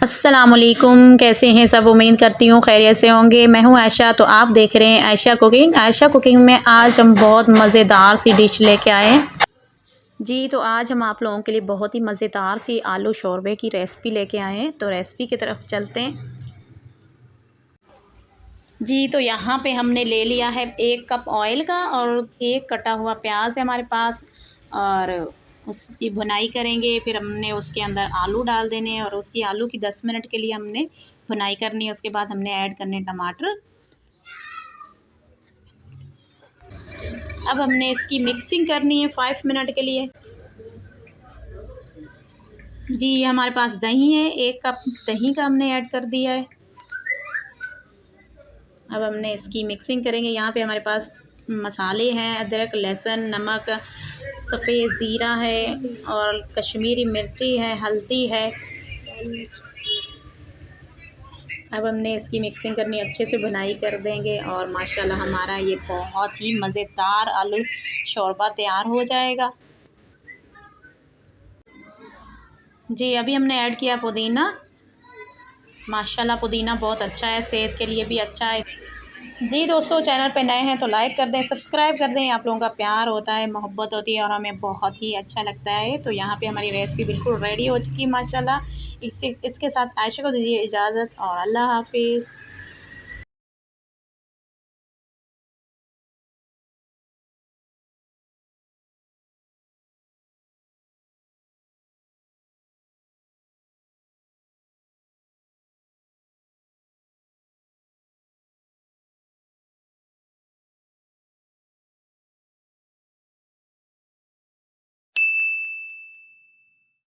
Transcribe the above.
अस्सलामुअलैकुम, कैसे हैं सब? उम्मीद करती हूँ खैरियत से होंगे। मैं हूँ आयशा, तो आप देख रहे हैं आयशा कुकिंग। आयशा कुकिंग में आज हम बहुत मज़ेदार सी डिश लेके आए हैं। जी, तो आज हम आप लोगों के लिए बहुत ही मज़ेदार सी आलू शोरबे की रेसिपी लेके आए हैं। तो रेसिपी की तरफ चलते हैं। जी, तो यहाँ पे हमने ले लिया है 1 कप ऑयल का और 1 कटा हुआ प्याज है हमारे पास, और उसकी भुनाई करेंगे। फिर हमने उसके अंदर आलू डाल देने हैं और उसकी आलू की 10 मिनट के लिए हमने भुनाई करनी है। उसके बाद हमने ऐड करने टमाटर। अब हमने इसकी मिक्सिंग करनी है 5 मिनट के लिए। जी, हमारे पास दही है, 1 कप दही का हमने ऐड कर दिया है। अब हमने इसकी मिक्सिंग करेंगे। यहाँ पे हमारे पास मसाले हैं, अदरक, लहसुन, नमक, सफ़ेद ज़ीरा है और कश्मीरी मिर्ची है, हल्दी है। अब हमने इसकी मिक्सिंग करनी, अच्छे से भुनाई कर देंगे और माशाल्लाह हमारा ये बहुत ही मज़ेदार आलू शोरबा तैयार हो जाएगा। जी, अभी हमने ऐड किया पुदीना। माशाल्लाह पुदीना बहुत अच्छा है, सेहत के लिए भी अच्छा है। जी दोस्तों, चैनल पे नए हैं तो लाइक कर दें, सब्सक्राइब कर दें। आप लोगों का प्यार होता है, मोहब्बत होती है और हमें बहुत ही अच्छा लगता है। तो यहाँ पे हमारी रेसिपी बिल्कुल रेडी हो चुकी है माशाल्लाह। इसके साथ आयशा को दीजिए इजाज़त और अल्लाह हाफ़िज़।